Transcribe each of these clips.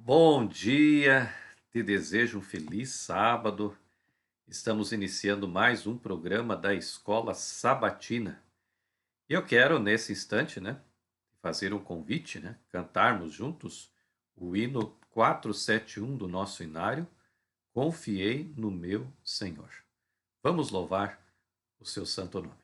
Bom dia, te desejo um feliz sábado. Estamos iniciando mais um programa da Escola Sabatina. E eu quero, nesse instante, fazer um convite, cantarmos juntos o hino 471 do nosso inário, Confiei no meu Senhor. Vamos louvar o seu santo nome.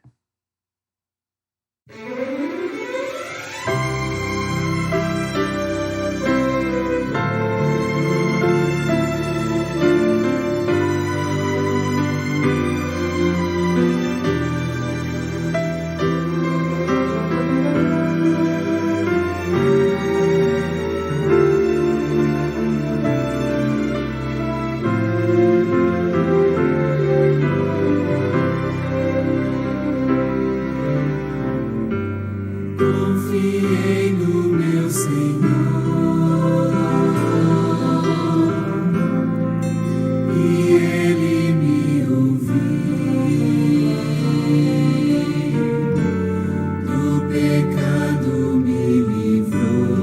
Confiei no meu Senhor e Ele me ouviu. Do pecado me livrou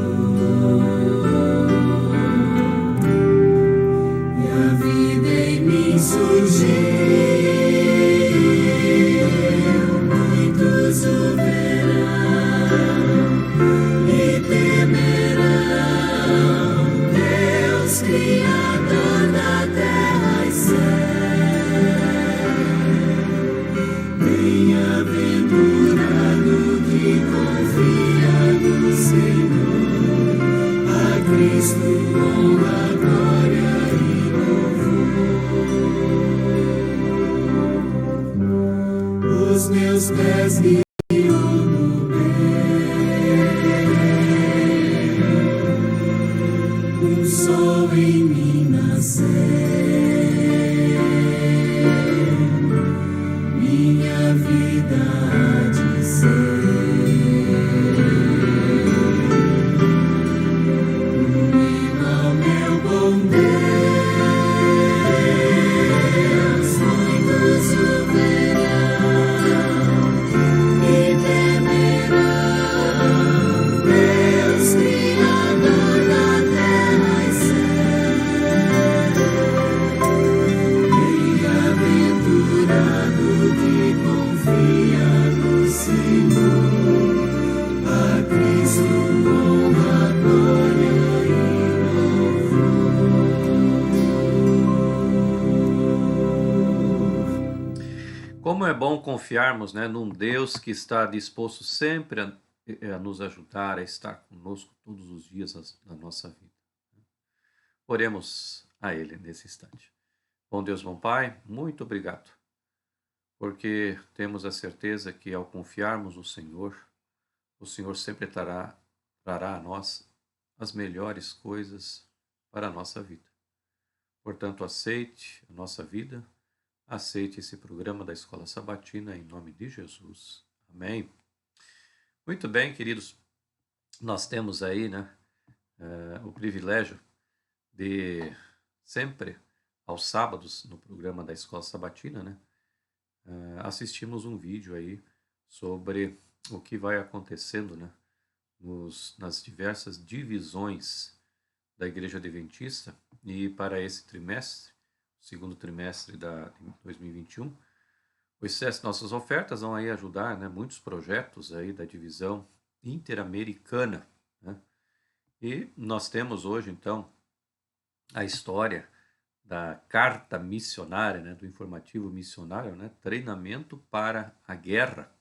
e a vida em mim surgiu. Muitos o Criador da terra e céu, bem-aventurado que confia no Senhor, a Cristo honra, glória e louvor. Os meus pés guiam no bem, o sol em mim nascer, minha vida há de ser um hino ao meu bom Deus. Muitos o verão e temerão Deus, Criador da terra e bem-aventurado que confia no Senhor, a Cristo honra, glória e louvor. Como é bom confiarmos, num Deus que está disposto sempre a nos ajudar, a estar conosco todos os dias da nossa vida. Oremos a Ele nesse instante. Bom Deus, bom Pai, muito obrigado, porque temos a certeza que ao confiarmos no Senhor, o Senhor sempre trará a nós as melhores coisas para a nossa vida. Portanto, aceite a nossa vida, aceite esse programa da Escola Sabatina em nome de Jesus. Amém. Muito bem, queridos, nós temos aí, o privilégio de sempre aos sábados, no programa da Escola Sabatina, assistimos um vídeo aí sobre o que vai acontecendo, nas diversas divisões da Igreja Adventista. E para esse trimestre, segundo trimestre de 2021, nossas ofertas vão aí ajudar, muitos projetos aí da divisão interamericana, E nós temos hoje, então, a história da carta missionária, do informativo missionário, treinamento para a guerra.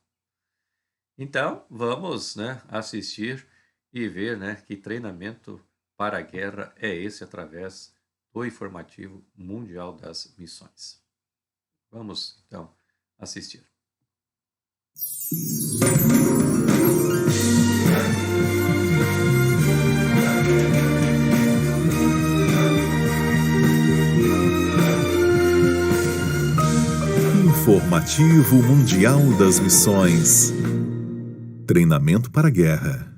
Então, vamos assistir e ver que treinamento para a guerra é esse através do informativo mundial das missões. Vamos, então, assistir. Informativo Mundial das Missões. Treinamento para a guerra.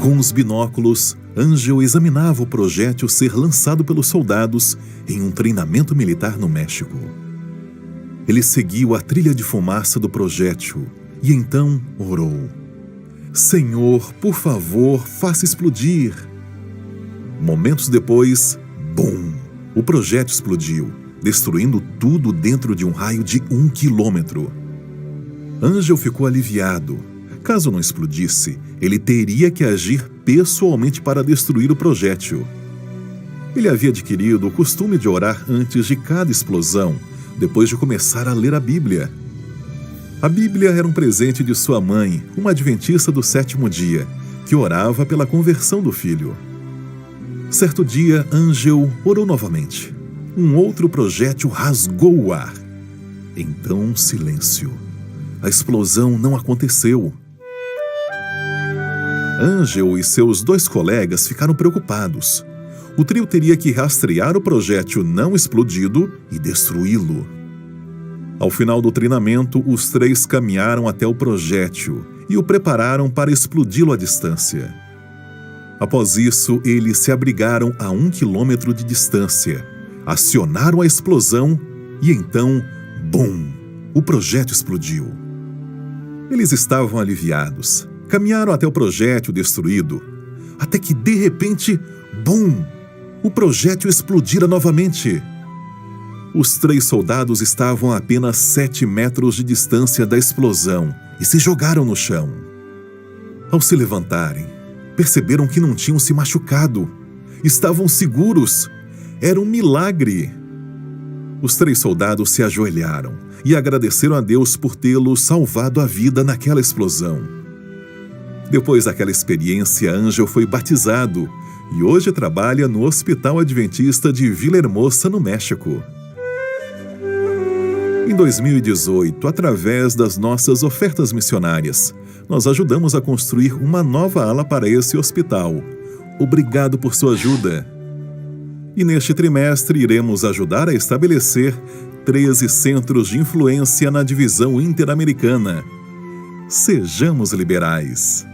Com os binóculos, Ângel examinava o projétil ser lançado pelos soldados em um treinamento militar no México. Ele seguiu a trilha de fumaça do projétil e então orou: Senhor, por favor, faça explodir. Momentos depois, bum! O projétil explodiu, destruindo tudo dentro de um raio de 1 quilômetro. Ângel ficou aliviado. Caso não explodisse, ele teria que agir pessoalmente para destruir o projétil. Ele havia adquirido o costume de orar antes de cada explosão, depois de começar a ler a Bíblia. A Bíblia era um presente de sua mãe, uma adventista do 7º dia, que orava pela conversão do filho. Certo dia, Ângel orou novamente. Um outro projétil rasgou o ar. Então, silêncio. A explosão não aconteceu. Ângel e seus 2 colegas ficaram preocupados. O trio teria que rastrear o projétil não explodido e destruí-lo. Ao final do treinamento, os 3 caminharam até o projétil e o prepararam para explodi-lo à distância. Após isso, eles se abrigaram a 1 quilômetro de distância, acionaram a explosão e então, bum! O projétil explodiu. Eles estavam aliviados. Caminharam até o projétil destruído, até que, de repente, bum! O projétil explodira novamente. Os 3 soldados estavam a apenas 7 metros de distância da explosão e se jogaram no chão. Ao se levantarem, perceberam que não tinham se machucado. Estavam seguros. Era um milagre. Os 3 soldados se ajoelharam e agradeceram a Deus por tê-los salvado a vida naquela explosão. Depois daquela experiência, Ângel foi batizado e hoje trabalha no Hospital Adventista de Villahermosa, no México. Em 2018, através das nossas ofertas missionárias, nós ajudamos a construir uma nova ala para esse hospital. Obrigado por sua ajuda. E neste trimestre iremos ajudar a estabelecer 13 centros de influência na divisão interamericana. Sejamos liberais.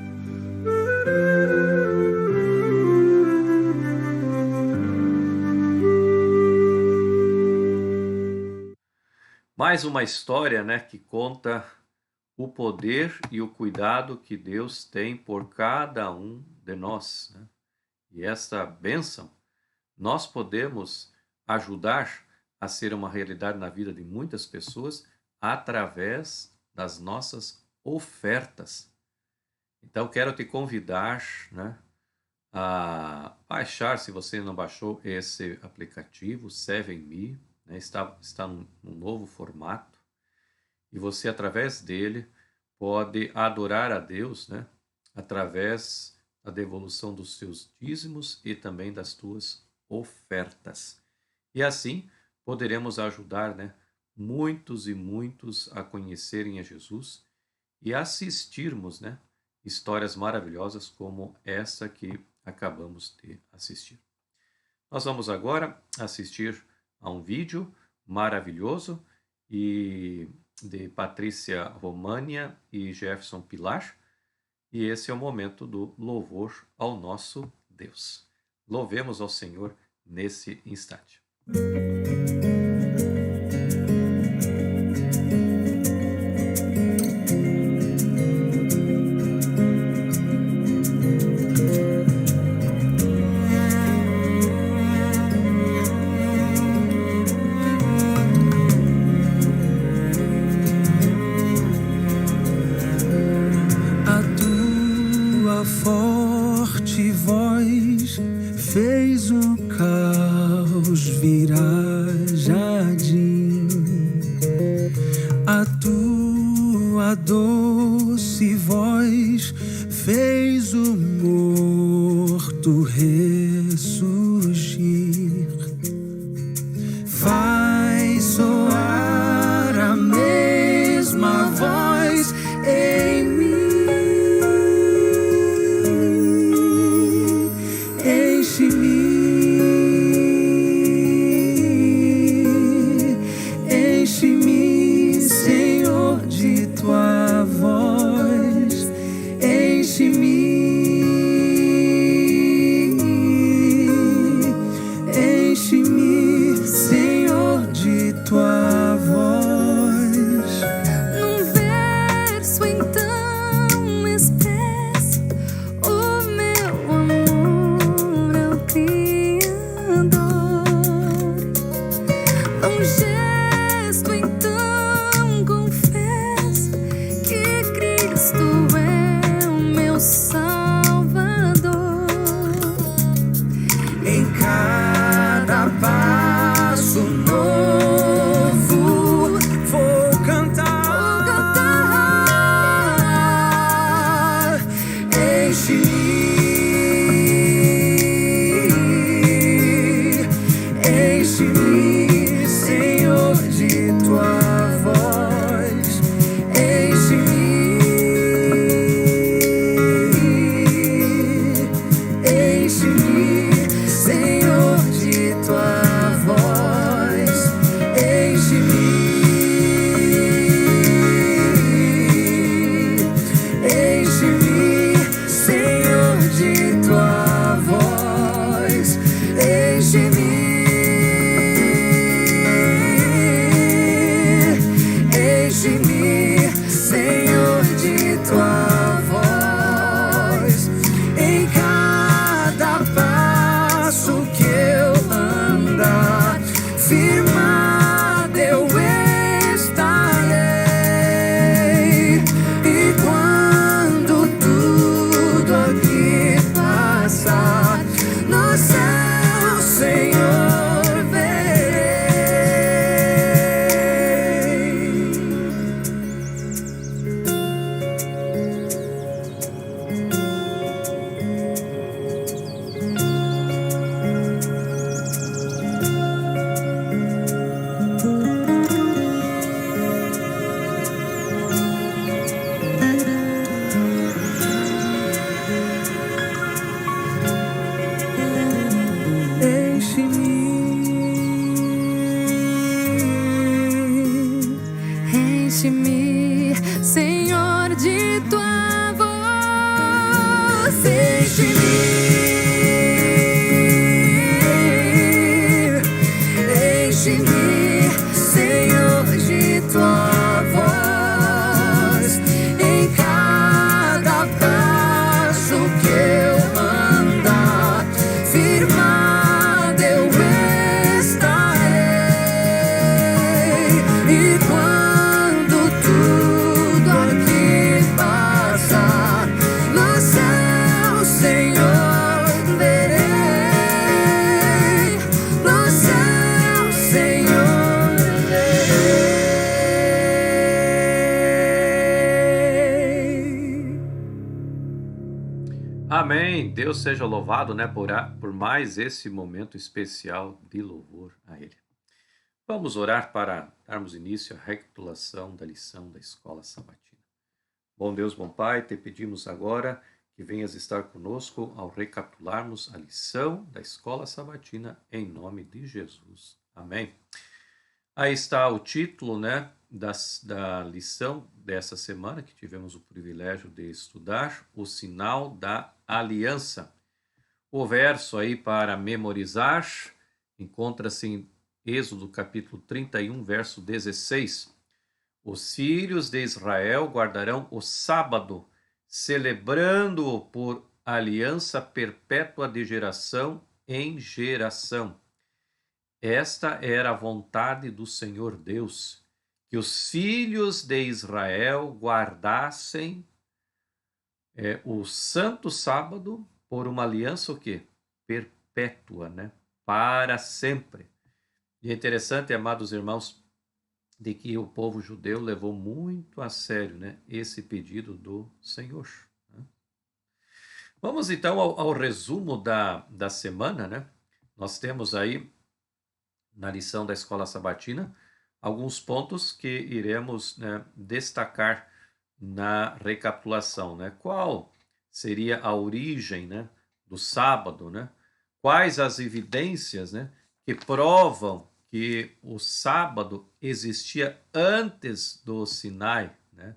Mais uma história, né, que conta o poder e o cuidado que Deus tem por cada um de nós, né? E essa bênção nós podemos ajudar a ser uma realidade na vida de muitas pessoas através das nossas ofertas. Então, quero te convidar, né, a baixar, se você não baixou esse aplicativo, 7Me, né, está num novo formato, e você, através dele, pode adorar a Deus, né, através da devolução dos seus dízimos e também das tuas ofertas. E assim poderemos ajudar, né, muitos e muitos a conhecerem a Jesus e assistirmos, né, histórias maravilhosas como essa que acabamos de assistir. Nós vamos agora assistir a um vídeo maravilhoso e de Patrícia România e Jefferson Pilar, e esse é o momento do louvor ao nosso Deus. Louvemos ao Senhor nesse instante. Forte voz fez o caos virar jardim. A tua doce voz fez o morto ressurgir. Faz soar a mesma voz em mim. Enche-me, Senhor, de tua voz. Enche-me, Senhor, de tua voz. Num verso então Amém. Deus seja louvado, né, por mais esse momento especial de louvor a Ele. Vamos orar para darmos início à recapitulação da lição da escola sabatina. Bom Deus, bom Pai, te pedimos agora que venhas estar conosco ao recapitularmos a lição da escola sabatina em nome de Jesus. Amém. Aí está o título, né, da lição dessa semana, que tivemos o privilégio de estudar, o sinal da aliança. O verso aí para memorizar encontra-se em Êxodo capítulo 31, verso 16. Os filhos de Israel guardarão o sábado, celebrando-o por aliança perpétua de geração em geração. Esta era a vontade do Senhor Deus, que os filhos de Israel guardassem o santo sábado por uma aliança o quê? Perpétua, né? Para sempre. E é interessante, amados irmãos, de que o povo judeu levou muito a sério, né, esse pedido do Senhor. Né? Vamos então ao resumo da semana, né? Nós temos aí na lição da escola sabatina alguns pontos que iremos, né, destacar na recapitulação, né? Qual seria a origem, né, do sábado, né? Quais as evidências, né, que provam que o sábado existia antes do Sinai, né?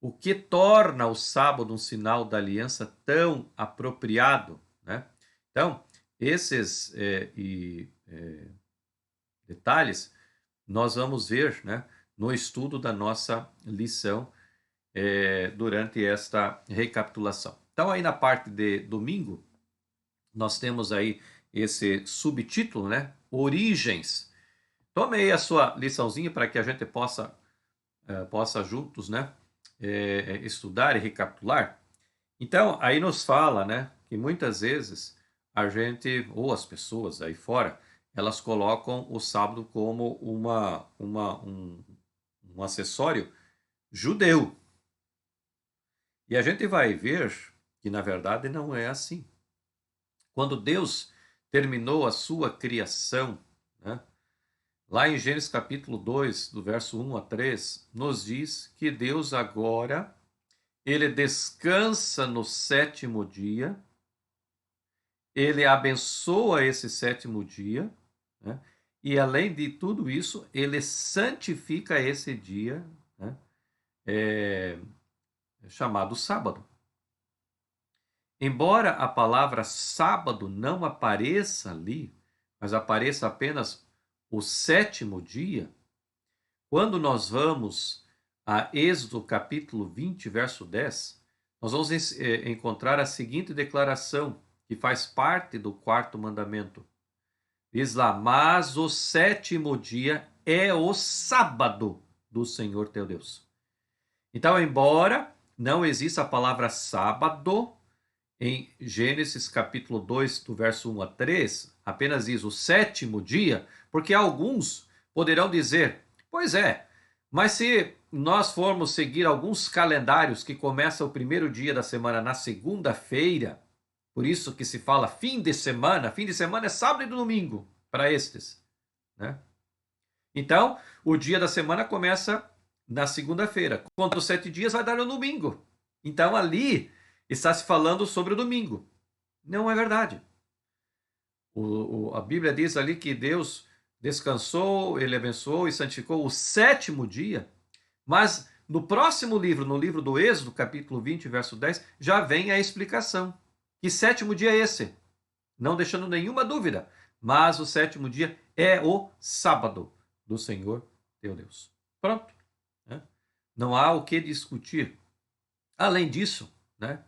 O que torna o sábado um sinal da aliança tão apropriado, né? Então, esses detalhes nós vamos ver, né, no estudo da nossa lição durante esta recapitulação. Então, aí na parte de domingo, nós temos aí esse subtítulo, né, Origens. Tome aí a sua liçãozinha para que a gente possa juntos, né, estudar e recapitular. Então, aí nos fala, né, que muitas vezes a gente, ou as pessoas aí fora, elas colocam o sábado como um acessório judeu. E a gente vai ver que, na verdade, não é assim. Quando Deus terminou a sua criação, né, lá em Gênesis capítulo 2, do verso 1 a 3, nos diz que Deus agora, ele descansa no sétimo dia, ele abençoa esse sétimo dia, né, e além de tudo isso, ele santifica esse dia, né, chamado sábado. Embora a palavra sábado não apareça ali, mas apareça apenas o sétimo dia, quando nós vamos a Êxodo capítulo 20, verso 10, nós vamos encontrar a seguinte declaração, que faz parte do quarto mandamento. Diz lá, mas o sétimo dia é o sábado do Senhor teu Deus. Então, embora não exista a palavra sábado, em Gênesis capítulo 2, do verso 1 a 3, apenas diz o sétimo dia, porque alguns poderão dizer, pois é, mas se nós formos seguir alguns calendários que começam o primeiro dia da semana na segunda-feira, por isso que se fala fim de semana é sábado e domingo para estes, né? Então, o dia da semana começa na segunda-feira, contra os 7 dias vai dar no domingo. Então, ali está se falando sobre o domingo. Não é verdade. A Bíblia diz ali que Deus descansou, ele abençoou e santificou o sétimo dia, mas no próximo livro, no livro do Êxodo, capítulo 20, verso 10, já vem a explicação. Que sétimo dia é esse? Não deixando nenhuma dúvida, mas o sétimo dia é o sábado do Senhor teu Deus. Pronto. Né? Não há o que discutir. Além disso, né,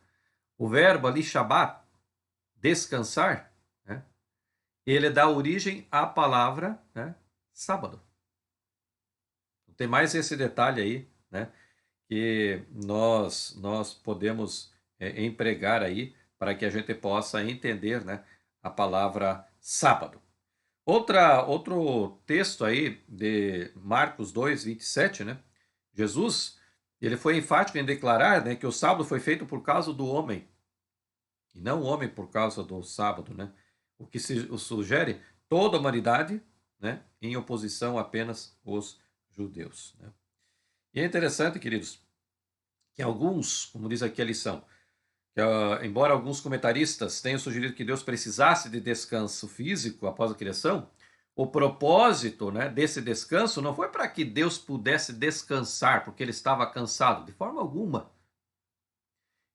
o verbo ali, Shabat, descansar, né, ele dá origem à palavra, né, sábado. Tem mais esse detalhe aí, né, que nós podemos empregar aí para que a gente possa entender, né, a palavra sábado. Outro texto aí de Marcos 2, 27, né, Jesus, ele foi enfático em declarar, né, que o sábado foi feito por causa do homem. e não o homem por causa do sábado, né? O que se sugere toda a humanidade, né, em oposição apenas os judeus, né? E é interessante, queridos, que alguns, como diz aqui a lição, que, embora alguns comentaristas tenham sugerido que Deus precisasse de descanso físico após a criação, o propósito, né, desse descanso não foi para que Deus pudesse descansar, porque ele estava cansado, de forma alguma.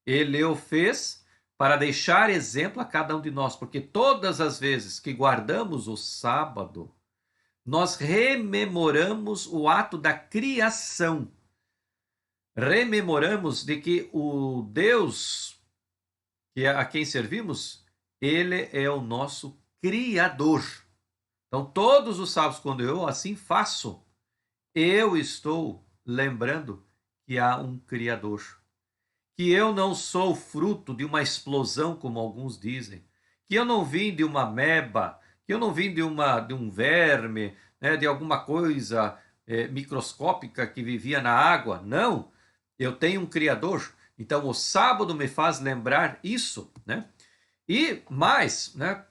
Ele o fez para deixar exemplo a cada um de nós, porque todas as vezes que guardamos o sábado, nós rememoramos o ato da criação. Rememoramos de que o Deus a quem servimos, ele é o nosso Criador. Então, todos os sábados, quando eu assim faço, eu estou lembrando que há um Criador. Que eu não sou fruto de uma explosão, como alguns dizem. Que eu não vim de uma ameba, que eu não vim de um verme, né, de alguma coisa microscópica que vivia na água. Não, eu tenho um Criador. Então, o sábado me faz lembrar isso, né? E mais, né?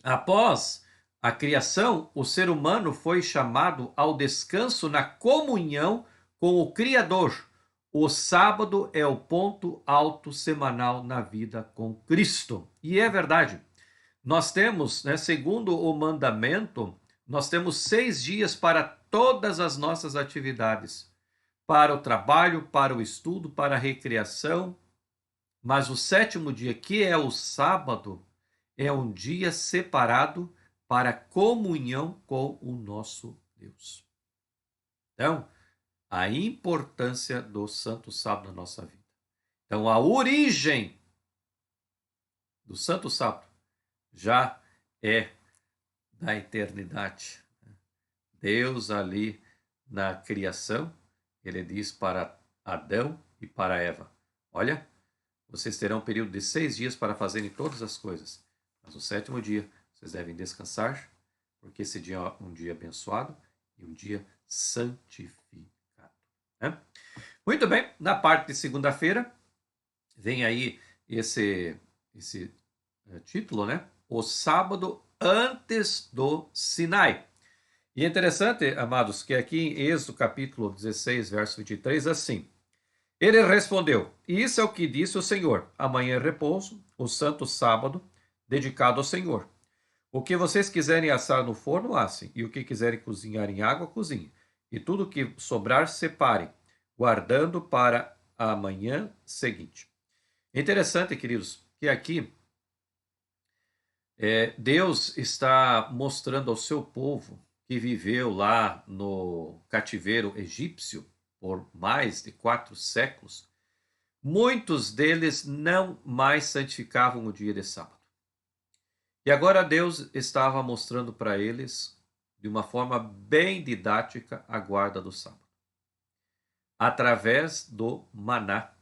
Após a criação, o ser humano foi chamado ao descanso na comunhão com o Criador. O sábado é o ponto alto semanal na vida com Cristo. E é verdade. Nós temos, né, segundo o mandamento, nós temos 6 dias para todas as nossas atividades. Para o trabalho, para o estudo, para a recreação. Mas o 7º dia, que é o sábado, é um dia separado para comunhão com o nosso Deus. Então, a importância do Santo Sábado na nossa vida. Então, a origem do Santo Sábado já é da eternidade. Deus ali na criação, ele diz para Adão e para Eva: olha, vocês terão um período de 6 dias para fazerem todas as coisas, mas o 7º dia vocês devem descansar, porque esse dia é um dia abençoado e um dia santificado. Né? Muito bem, na parte de segunda-feira, vem aí esse título, né? O sábado antes do Sinai. E é interessante, amados, que aqui em Êxodo capítulo 16, verso 23, assim: ele respondeu: isso é o que disse o Senhor, amanhã é repouso, o santo sábado, dedicado ao Senhor. O que vocês quiserem assar no forno, assem, e o que quiserem cozinhar em água, cozinhem. E tudo que sobrar, separem, guardando para a manhã seguinte. É interessante, queridos, que aqui Deus está mostrando ao seu povo que viveu lá no cativeiro egípcio por mais de 4 séculos, muitos deles não mais santificavam o dia de sábado. E agora Deus estava mostrando para eles, de uma forma bem didática, a guarda do sábado, através do maná.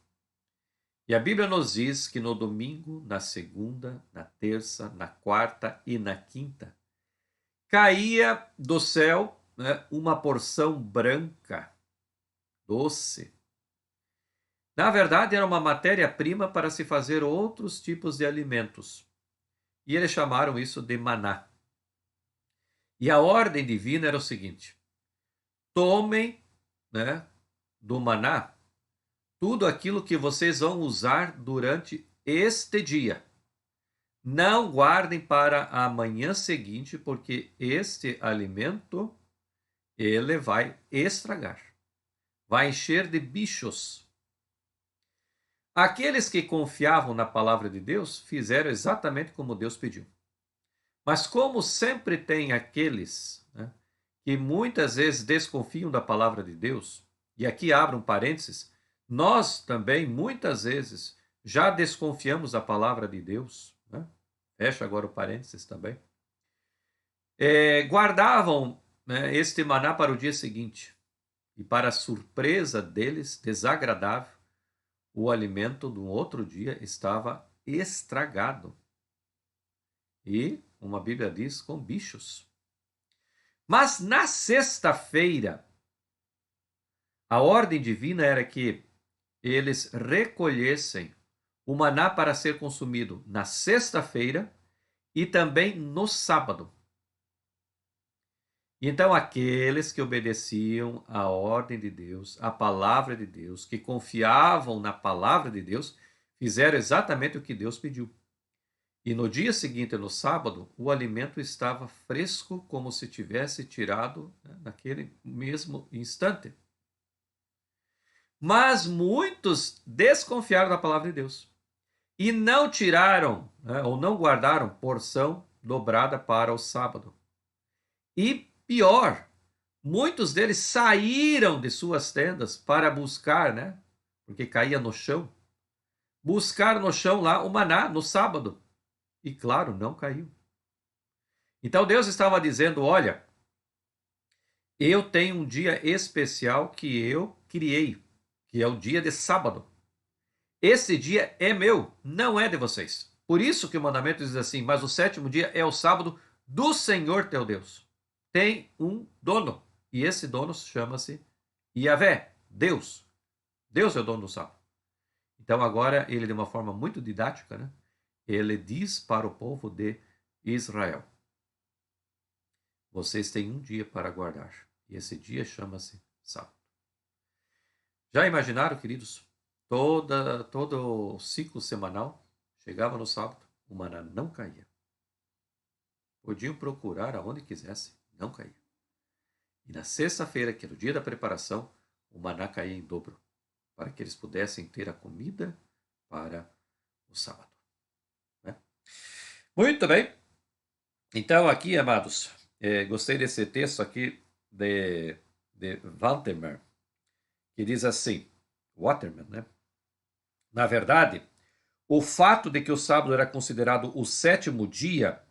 E a Bíblia nos diz que no domingo, na segunda, na terça, na quarta e na quinta, caía do céu, né, uma porção branca, doce. Na verdade, era uma matéria-prima para se fazer outros tipos de alimentos. E eles chamaram isso de maná. E a ordem divina era o seguinte: tomem, né, do maná tudo aquilo que vocês vão usar durante este dia. Não guardem para a manhã seguinte, porque este alimento ele vai estragar, vai encher de bichos. Aqueles que confiavam na palavra de Deus fizeram exatamente como Deus pediu. Mas como sempre tem aqueles, né, que muitas vezes desconfiam da palavra de Deus, e aqui abro um parênteses, nós também muitas vezes já desconfiamos da palavra de Deus, né? Fecha agora o parênteses também. Guardavam, né, este maná para o dia seguinte, e para a surpresa deles, desagradável, o alimento do outro dia estava estragado. E, como a Bíblia diz, com bichos. Mas na sexta-feira, a ordem divina era que eles recolhessem o maná para ser consumido na sexta-feira e também no sábado. Então, aqueles que obedeciam à ordem de Deus, à palavra de Deus, que confiavam na palavra de Deus, fizeram exatamente o que Deus pediu. E no dia seguinte, no sábado, o alimento estava fresco, como se tivesse tirado, né, naquele mesmo instante. Mas muitos desconfiaram da palavra de Deus e não tiraram, né, ou não guardaram porção dobrada para o sábado. E pior, muitos deles saíram de suas tendas para buscar, né, porque caía no chão, buscar no chão lá o maná no sábado. E claro, não caiu. Então Deus estava dizendo: olha, eu tenho um dia especial que eu criei, que é o dia de sábado. Esse dia é meu, não é de vocês. Por isso que o mandamento diz assim: mas o sétimo dia é o sábado do Senhor teu Deus. Tem um dono, e esse dono chama-se Yahvé, Deus. Deus é o dono do sábado. Então agora ele, de uma forma muito didática, né, ele diz para o povo de Israel: vocês têm um dia para guardar, e esse dia chama-se sábado. Já imaginaram, queridos? Todo o ciclo semanal chegava no sábado, o maná não caía. Podiam procurar aonde quisessem, não caía. E na sexta-feira, que era o dia da preparação, o maná caía em dobro, para que eles pudessem ter a comida para o sábado. Né? Muito bem. Então aqui, amados, gostei desse texto aqui de Waterman, que diz assim, Waterman, né? Na verdade, o fato de que o sábado era considerado o sétimo dia,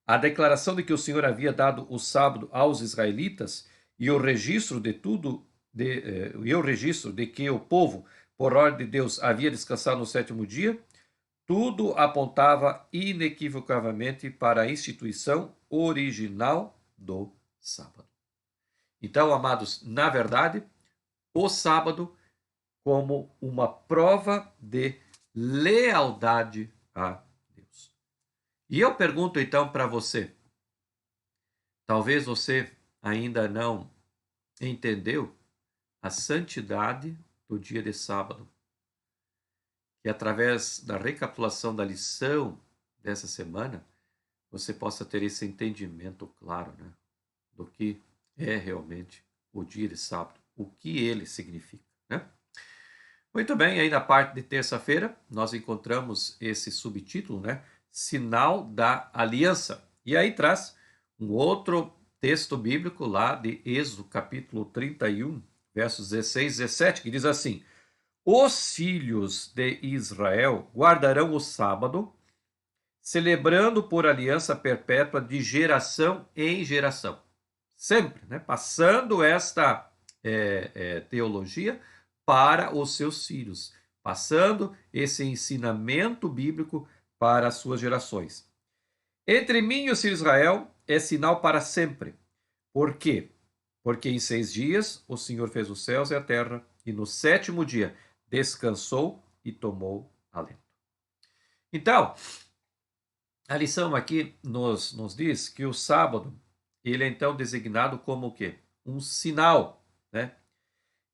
a declaração de que o Senhor havia dado o sábado aos israelitas e o registro de que o povo, por ordem de Deus, havia descansado no sétimo dia, tudo apontava inequivocavelmente para a instituição original do sábado. Então, amados, na verdade, o sábado como uma prova de lealdade a Deus. E eu pergunto então para você, talvez você ainda não entendeu a santidade do dia de sábado, que através da recapitulação da lição dessa semana, você possa ter esse entendimento claro, né, do que é realmente o dia de sábado, o que ele significa, né? Muito bem, aí na parte de terça-feira, nós encontramos esse subtítulo, né, Sinal da Aliança. E aí traz um outro texto bíblico lá de Êxodo, capítulo 31, versos 16 e 17, que diz assim: os filhos de Israel guardarão o sábado, celebrando por aliança perpétua de geração em geração. Sempre, né? Passando esta teologia para os seus filhos, passando esse ensinamento bíblico para as suas gerações. Entre mim e os filhos de Israel é sinal para sempre. Por quê? Porque em 6 dias o Senhor fez os céus e a terra, e no sétimo dia descansou e tomou alento. Então, a lição aqui nos diz que o sábado, ele é então designado como o quê? Um sinal, né?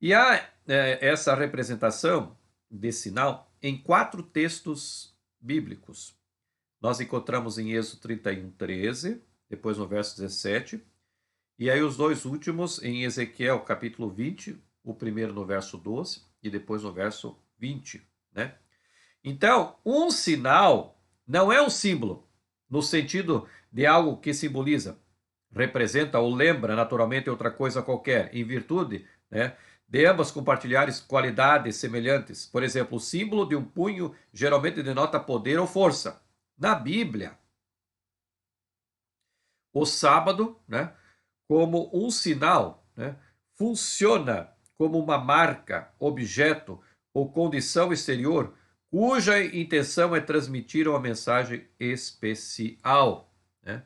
E há essa representação desse sinal em 4 textos bíblicos. Nós encontramos em Êxodo 31, 13, depois no verso 17, e aí os 2 últimos em Ezequiel capítulo 20, o primeiro no verso 12 e depois no verso 20, né? Então, um sinal não é um símbolo, no sentido de algo que simboliza, representa ou lembra naturalmente outra coisa qualquer, em virtude, né, de ambas compartilharem qualidades semelhantes. Por exemplo, o símbolo de um punho geralmente denota poder ou força. Na Bíblia, o sábado, né, como um sinal, né, funciona como uma marca, objeto ou condição exterior cuja intenção é transmitir uma mensagem especial, né?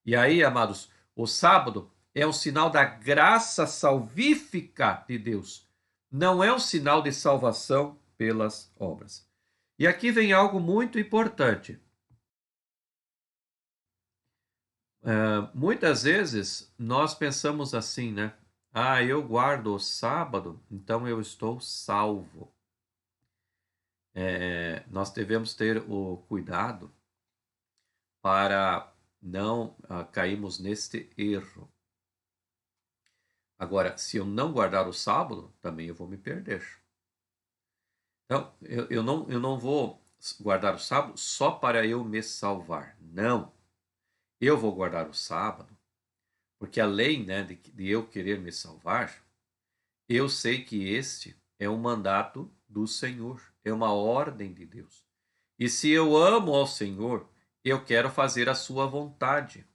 E aí, amados, o sábado é um sinal da graça salvífica de Deus. Não é um sinal de salvação pelas obras. E aqui vem algo muito importante. Muitas vezes nós pensamos assim, né? Ah, eu guardo o sábado, então eu estou salvo. Nós devemos ter o cuidado para não cairmos neste erro. Agora, se eu não guardar o sábado, também eu vou me perder. Então, eu não vou guardar o sábado só para eu me salvar. Não. Eu vou guardar o sábado, porque além, né, de eu querer me salvar, eu sei que este é um mandato do Senhor, é uma ordem de Deus. E se eu amo ao Senhor, eu quero fazer a sua vontade.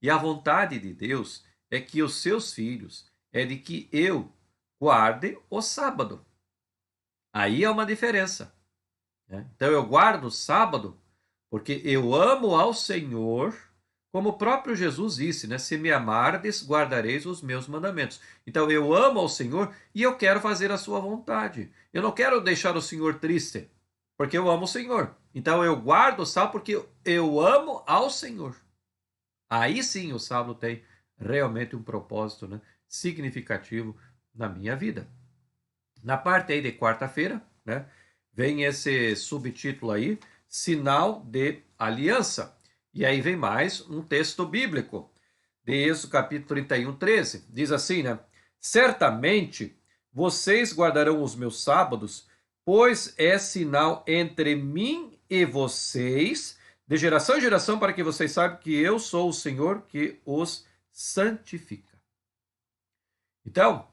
E a vontade de Deus é que os seus filhos, é de que eu guarde o sábado. Aí é uma diferença, né? Então eu guardo o sábado porque eu amo ao Senhor, como o próprio Jesus disse, né? Se me amardes, guardareis os meus mandamentos. Então eu amo ao Senhor e eu quero fazer a sua vontade. Eu não quero deixar o Senhor triste, porque eu amo o Senhor. Então eu guardo o sábado porque eu amo ao Senhor. Aí sim o sábado tem realmente um propósito, né, significativo na minha vida. Na parte aí de quarta-feira, né, vem esse subtítulo aí, Sinal de Aliança. E aí vem mais um texto bíblico, de Êxodo capítulo 31, 13. Diz assim, né? Certamente vocês guardarão os meus sábados, pois é sinal entre mim e vocês, de geração em geração, para que vocês saibam que eu sou o Senhor que os santifica. Então,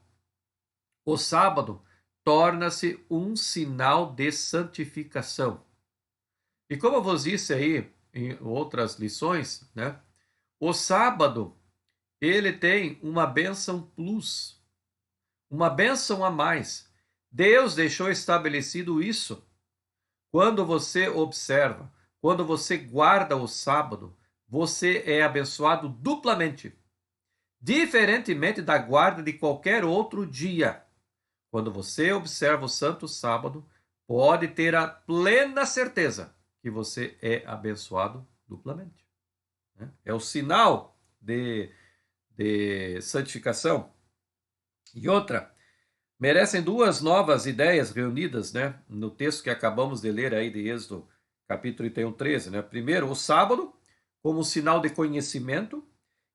o sábado torna-se um sinal de santificação. E como eu vos disse aí em outras lições, né? O sábado, ele tem uma bênção plus, uma bênção a mais. Deus deixou estabelecido isso. Quando você observa, quando você guarda o sábado, você é abençoado duplamente, diferentemente da guarda de qualquer outro dia. Quando você observa o santo sábado, pode ter a plena certeza que você é abençoado duplamente. É o sinal de santificação. E outra, merecem duas novas ideias reunidas, né, no texto que acabamos de ler aí de Êxodo, capítulo 31, 13. Né? Primeiro, o sábado como sinal de conhecimento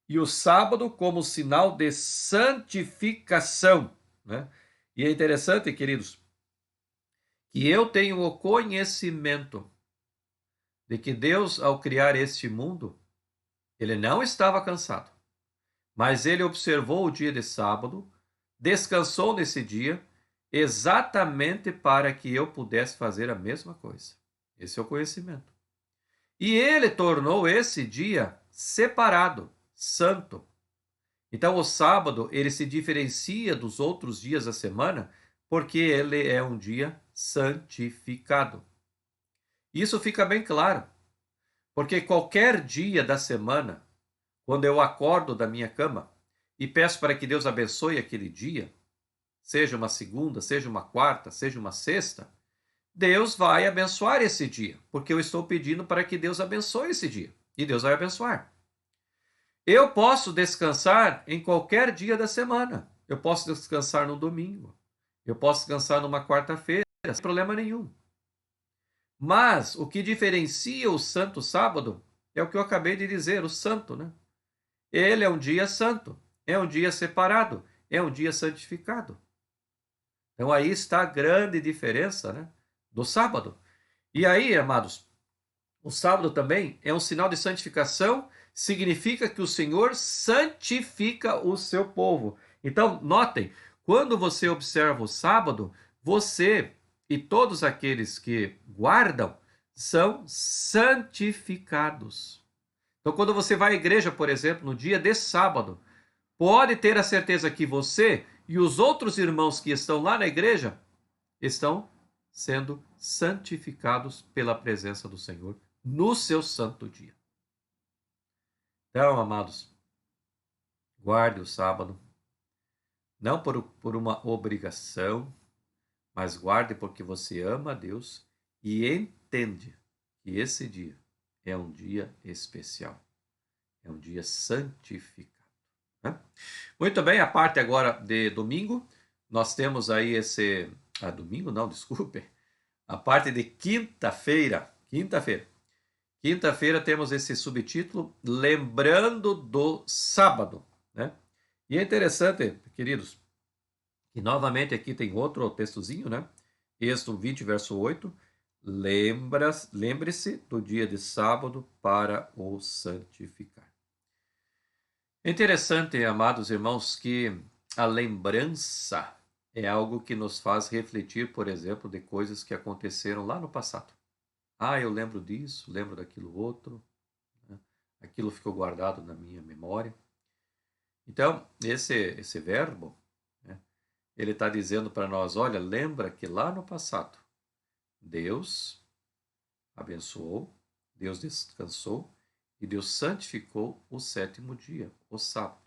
e o sábado como sinal de santificação. Né? E é interessante, queridos, que eu tenho o conhecimento de que Deus, ao criar este mundo, ele não estava cansado, mas ele observou o dia de sábado, descansou nesse dia, exatamente para que eu pudesse fazer a mesma coisa. Esse é o conhecimento. E ele tornou esse dia separado, santo. Então, o sábado, ele se diferencia dos outros dias da semana, porque ele é um dia santificado. Isso fica bem claro, porque qualquer dia da semana, quando eu acordo da minha cama e peço para que Deus abençoe aquele dia, seja uma segunda, seja uma quarta, seja uma sexta, Deus vai abençoar esse dia, porque eu estou pedindo para que Deus abençoe esse dia, e Deus vai abençoar. Eu posso descansar em qualquer dia da semana. Eu posso descansar no domingo. Eu posso descansar numa quarta-feira, sem problema nenhum. Mas o que diferencia o santo sábado é o que eu acabei de dizer, o santo, né? Ele é um dia santo, é um dia separado, é um dia santificado. Então aí está a grande diferença, né, do sábado. E aí, amados, o sábado também é um sinal de santificação, significa que o Senhor santifica o seu povo. Então, notem, quando você observa o sábado, você e todos aqueles que guardam são santificados. Então, quando você vai à igreja, por exemplo, no dia de sábado, pode ter a certeza que você e os outros irmãos que estão lá na igreja estão sendo santificados pela presença do Senhor no seu santo dia. Então, amados, guarde o sábado, não por uma obrigação, mas guarde porque você ama a Deus e entende que esse dia é um dia especial, é um dia santificado, né? Muito bem, a parte agora de domingo, nós temos aí domingo não, desculpe, a parte de quinta-feira. Quinta-feira temos esse subtítulo, Lembrando do Sábado, né? E é interessante, queridos, que novamente aqui tem outro textozinho, né? Êxodo 20, verso 8. Lembre-se do dia de sábado para o santificar. É interessante, amados irmãos, que a lembrança é algo que nos faz refletir, por exemplo, de coisas que aconteceram lá no passado. Eu lembro disso, lembro daquilo outro, né? Aquilo ficou guardado na minha memória. Então, esse verbo, né, ele está dizendo para nós, olha, lembra que lá no passado, Deus abençoou, Deus descansou e Deus santificou o sétimo dia, o sábado.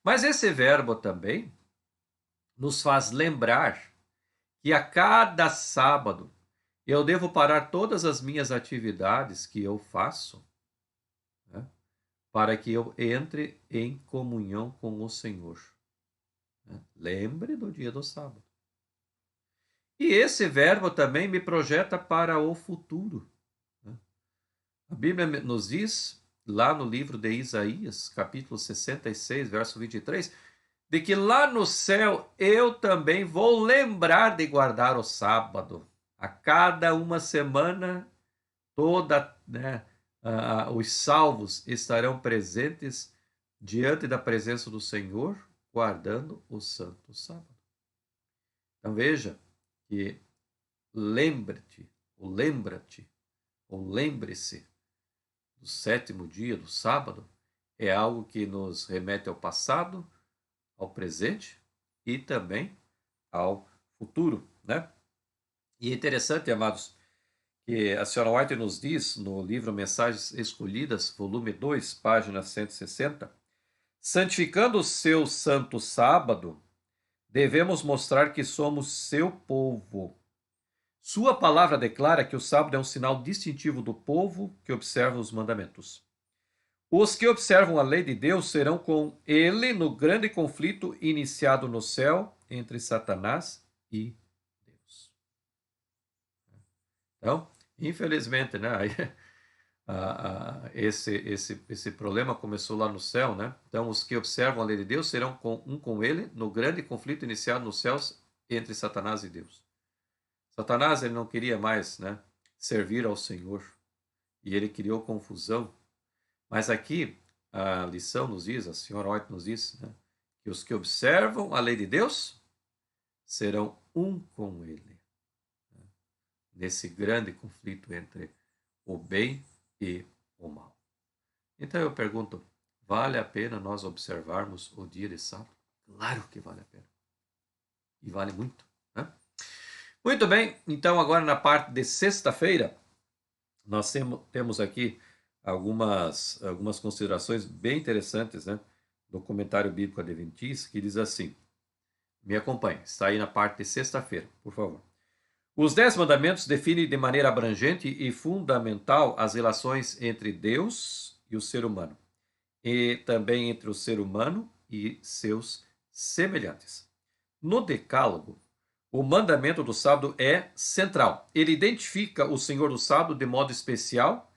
Mas esse verbo também nos faz lembrar que a cada sábado eu devo parar todas as minhas atividades que eu faço, né, para que eu entre em comunhão com o Senhor, né? Lembre do dia do sábado. E esse verbo também me projeta para o futuro, né? A Bíblia nos diz, lá no livro de Isaías, capítulo 66, verso 23, de que lá no céu eu também vou lembrar de guardar o sábado. A cada uma semana, os salvos estarão presentes diante da presença do Senhor, guardando o santo sábado. Então veja que lembre-te, ou lembre-se do sétimo dia, do sábado, é algo que nos remete ao passado, ao presente e também ao futuro, né? E é interessante, amados, que a senhora White nos diz no livro Mensagens Escolhidas, volume 2, página 160, santificando o seu santo sábado, devemos mostrar que somos seu povo. Sua palavra declara que o sábado é um sinal distintivo do povo que observa os mandamentos. Os que observam a lei de Deus serão com ele no grande conflito iniciado no céu entre Satanás e Deus. Então, infelizmente, né, esse problema começou lá no céu, né? Então, os que observam a lei de Deus serão com ele no grande conflito iniciado nos céus entre Satanás e Deus. Satanás, ele não queria mais, né, servir ao Senhor e ele criou confusão. Mas aqui a lição nos diz, a senhora White nos diz, né, que os que observam a lei de Deus serão um com ele, né, nesse grande conflito entre o bem e o mal. Então eu pergunto, vale a pena nós observarmos o dia de sábado? Claro que vale a pena. E vale muito, né? Muito bem, então agora na parte de sexta-feira, nós temos aqui algumas considerações bem interessantes, né, do comentário bíblico adventista, que diz assim, me acompanhe, está aí na parte de sexta-feira, por favor. Os 10 mandamentos definem de maneira abrangente e fundamental as relações entre Deus e o ser humano, e também entre o ser humano e seus semelhantes. No Decálogo, o mandamento do sábado é central. Ele identifica o Senhor do sábado de modo especial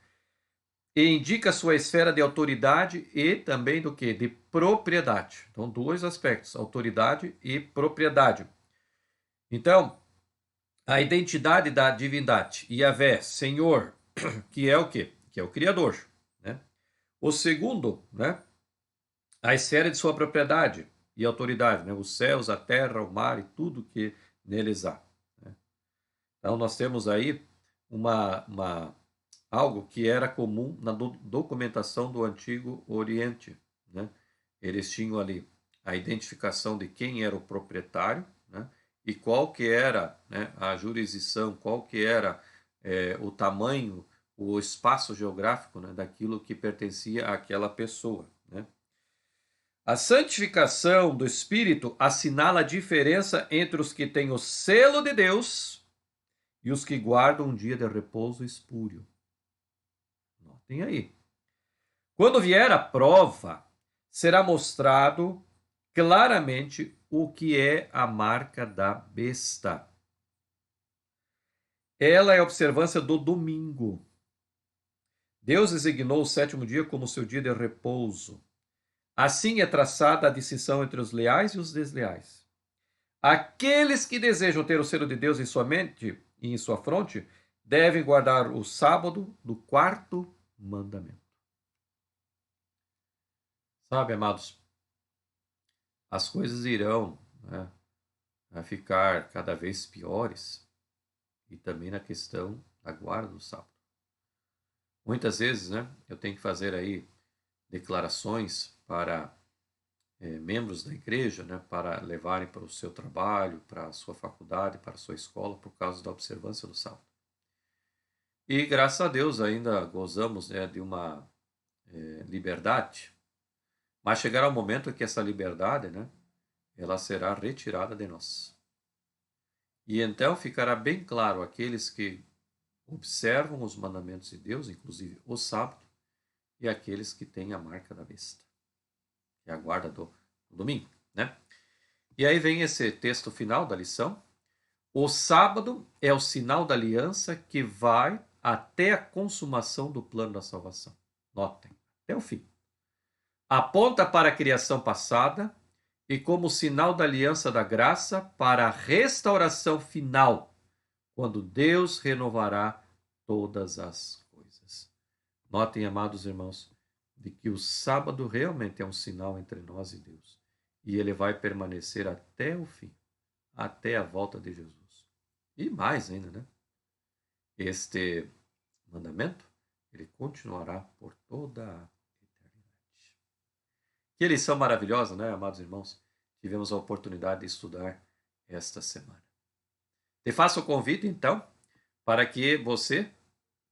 e indica sua esfera de autoridade e também do que? De propriedade. Então, dois aspectos, autoridade e propriedade. Então, a identidade da divindade, Yahvé, Senhor, que é o quê? Que é o Criador, né? O segundo, né? A esfera de sua propriedade e autoridade, né? Os céus, a terra, o mar e tudo que neles há, né? Então, nós temos aí algo que era comum na documentação do Antigo Oriente, né? Eles tinham ali a identificação de quem era o proprietário, né? E qual que era, né, a jurisdição, qual que era o tamanho, o espaço geográfico, né, daquilo que pertencia àquela pessoa, né? A santificação do Espírito assinala a diferença entre os que têm o selo de Deus e os que guardam um dia de repouso espúrio. Notem aí. Quando vier a prova, será mostrado claramente o que é a marca da besta. Ela é a observância do domingo. Deus designou o sétimo dia como seu dia de repouso. Assim é traçada a distinção entre os leais e os desleais. Aqueles que desejam ter o selo de Deus em sua mente e em sua fronte devem guardar o sábado do quarto mandamento. Sabe, amados, as coisas irão, né, a ficar cada vez piores, e também na questão da guarda do sábado. Muitas vezes, né, eu tenho que fazer aí declarações para membros da igreja, né, para levarem para o seu trabalho, para a sua faculdade, para a sua escola, por causa da observância do sábado. E graças a Deus ainda gozamos, né, de uma liberdade, mas chegará o momento que essa liberdade, né, ela será retirada de nós. E então ficará bem claro aqueles que observam os mandamentos de Deus, inclusive o sábado, e aqueles que têm a marca da besta, que é a guarda do domingo, né? E aí vem esse texto final da lição. O sábado é o sinal da aliança que vai até a consumação do plano da salvação. Notem, até o fim. Aponta para a criação passada e como sinal da aliança da graça para a restauração final, quando Deus renovará todas as coisas. Notem, amados irmãos, de que o sábado realmente é um sinal entre nós e Deus. E ele vai permanecer até o fim, até a volta de Jesus. E mais ainda, né? Este mandamento, ele continuará por toda a eternidade. Que lição maravilhosa, né, amados irmãos? Tivemos a oportunidade de estudar esta semana. Te faço o convite, então, para que você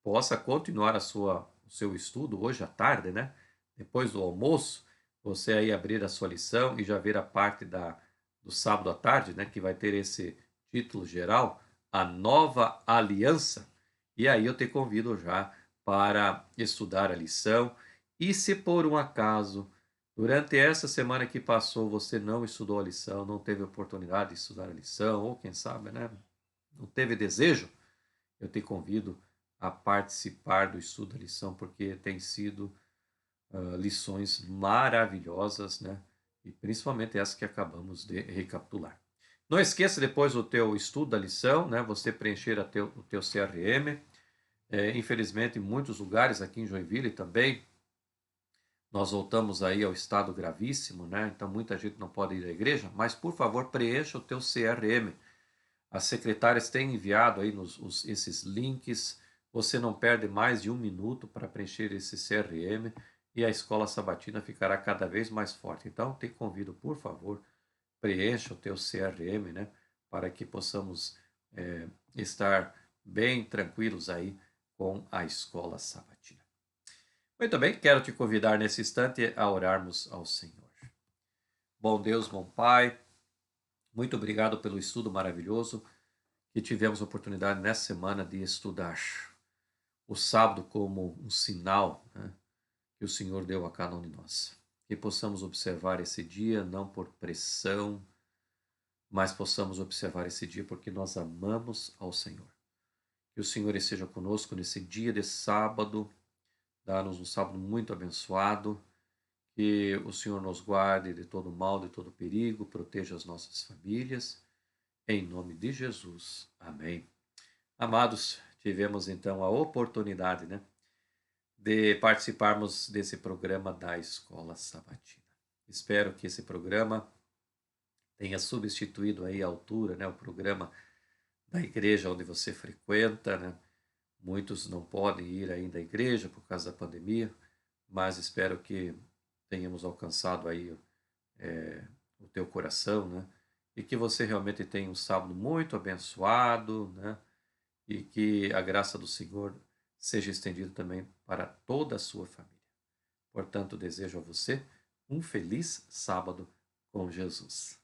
possa continuar o seu estudo hoje à tarde, né? Depois do almoço, você aí abrir a sua lição e já ver a parte do sábado à tarde, né? Que vai ter esse título geral, A Nova Aliança. E aí eu te convido já para estudar a lição. E se por um acaso, durante essa semana que passou, você não estudou a lição, não teve oportunidade de estudar a lição, ou quem sabe, né? Não teve desejo, eu te convido a participar do estudo da lição, porque tem sido lições maravilhosas, né? E principalmente essas que acabamos de recapitular. Não esqueça depois do teu estudo da lição, né? Você preencher o teu CRM. Infelizmente, em muitos lugares aqui em Joinville também, nós voltamos aí ao estado gravíssimo, né? Então muita gente não pode ir à igreja, mas por favor preencha o teu CRM. As secretárias têm enviado aí esses links. Você não perde mais de 1 minuto para preencher esse CRM e a escola sabatina ficará cada vez mais forte. Então, te convido, por favor, preencha o teu CRM, né? Para que possamos estar bem tranquilos aí com a escola sabatina. Muito bem, quero te convidar nesse instante a orarmos ao Senhor. Bom Deus, bom Pai, muito obrigado pelo estudo maravilhoso que tivemos a oportunidade nessa semana de estudar o sábado como um sinal, né, que o Senhor deu a cada um de nós. Que possamos observar esse dia não por pressão, mas possamos observar esse dia porque nós amamos ao Senhor. Que o Senhor esteja conosco nesse dia de sábado, dá-nos um sábado muito abençoado, que o Senhor nos guarde de todo mal, de todo perigo, proteja as nossas famílias, em nome de Jesus. Amém. Amados, tivemos então a oportunidade, né, de participarmos desse programa da Escola Sabatina. Espero que esse programa tenha substituído aí à altura, né, o programa da igreja onde você frequenta, né? Muitos não podem ir ainda à igreja por causa da pandemia, mas espero que tenhamos alcançado aí o teu coração, né? E que você realmente tenha um sábado muito abençoado, né? E que a graça do Senhor seja estendida também para toda a sua família. Portanto, desejo a você um feliz sábado com Jesus.